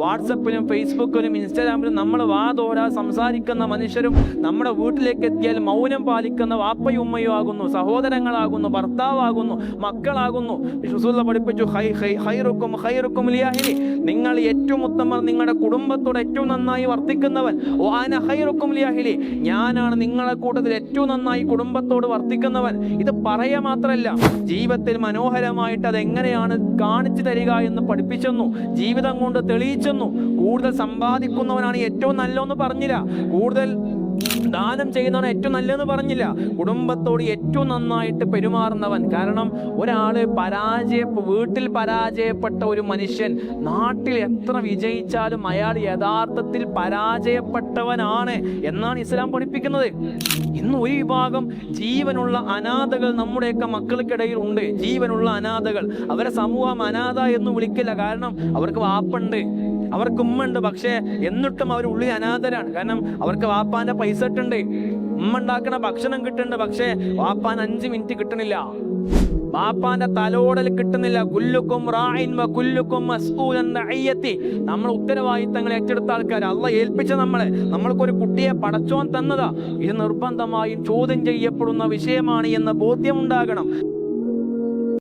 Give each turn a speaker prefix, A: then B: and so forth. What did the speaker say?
A: വാട്സപ്പിലും ഫേസ്ബുക്കിലും ഇൻസ്റ്റാഗ്രാമിലും നമ്മൾ വാതോരാ സംസാരിക്കുന്ന മനുഷ്യരും നമ്മുടെ വീട്ടിലേക്ക് എത്തിയാൽ മൗനം പാലിക്കുന്ന വാപ്പയും ഉമ്മയും ആകുന്നു, സഹോദരങ്ങളാകുന്നു, ഭർത്താവാകുന്നു, മക്കളാകുന്നു. റസൂലുള്ളാഹി പഠിപ്പിച്ചു, ഖൈറുക്കും ഖൈറുക്കും ലിഅഹ്ലി, നിങ്ങൾ ഏറ്റവും ഉത്തമർ നിങ്ങളുടെ കുടുംബത്തോട് ഏറ്റവും നന്നായി വർത്തിക്കുന്നവൻ. വഅന ഖൈറുക്കും ലിഅഹ്ലി, ഞാനാണ് നിങ്ങളുടെ കൂട്ടത്തിൽ ഏറ്റവും നന്നായി കുടുംബത്തോട് വർത്തിക്കുന്നവൻ. ഇത് പറയാ മാത്രമല്ല, ജീവിതത്തിൽ മനോഹരമായിട്ട് അതെങ്ങനെയാണ് കാണിച്ചു തരിക എന്ന് പഠിപ്പിച്ചെന്നു, ജീവിതം കൊണ്ട് തെളിയിച്ചു. കൂടുതൽ സമ്പാദിക്കുന്നവനാണ് ഏറ്റവും നല്ലതെന്ന് പറഞ്ഞില്ല, കൂടുതൽ ദാനം ചെയ്യുന്നവൻ ഏറ്റവും നല്ലതെന്ന് പറഞ്ഞില്ല, കുടുംബത്തോട് ഏറ്റവും നന്നായിട്ട് പെരുമാറുന്നവൻ. കാരണം വീട്ടിൽ പരാജയപ്പെട്ട ഒരു മനുഷ്യൻ നാട്ടിൽ എത്ര വിജയിച്ചാലും അയാൾ യഥാർത്ഥത്തിൽ പരാജയപ്പെട്ടവനാണ് എന്നാണ് ഇസ്ലാം പഠിപ്പിക്കുന്നത്. ഇന്ന് ഒരു വിഭാഗം ജീവനുള്ള അനാഥകൾ നമ്മുടെയൊക്കെ മക്കൾക്കിടയിൽ ഉണ്ട്. ജീവനുള്ള അനാഥകൾ, അവരെ സമൂഹം അനാഥ എന്ന് വിളിക്കില്ല. കാരണം അവർക്ക് വാപ്പുണ്ട്, അവർക്ക് ഉമ്മ ഉണ്ട്, പക്ഷേ എന്നിട്ടും അവർ ഉള്ളിൽ അനാഥരാണ്. കാരണം അവർക്ക് വാപ്പാന്റെ പൈസ ഇട്ടുണ്ട്, ഉമ്മ ഉണ്ടാക്കണ ഭക്ഷണം കിട്ടുന്നുണ്ട്, പക്ഷേ വാപ്പാൻ 5 മിനിറ്റ് കിട്ടണില്ല, വാപ്പാന്റെ തലോടൽ കിട്ടുന്നില്ല. കുല്ലുക്കും റാഇൻ വ കുല്ലുക്കും മസ്ഊലൻ റഇയത്തി, നമ്മൾ ഉത്തരവാദിത്തങ്ങൾ ഏറ്റെടുത്ത ആൾക്കാർ, അള്ളാഹ് ഏൽപ്പിച്ച നമ്മൾക്കൊരു കുട്ടിയെ പടച്ചോൻ തന്നതാ. ഇത് നിർബന്ധമായും ചോദ്യം ചെയ്യപ്പെടുന്ന വിഷയമാണ് എന്ന ബോധ്യം ഉണ്ടാകണം.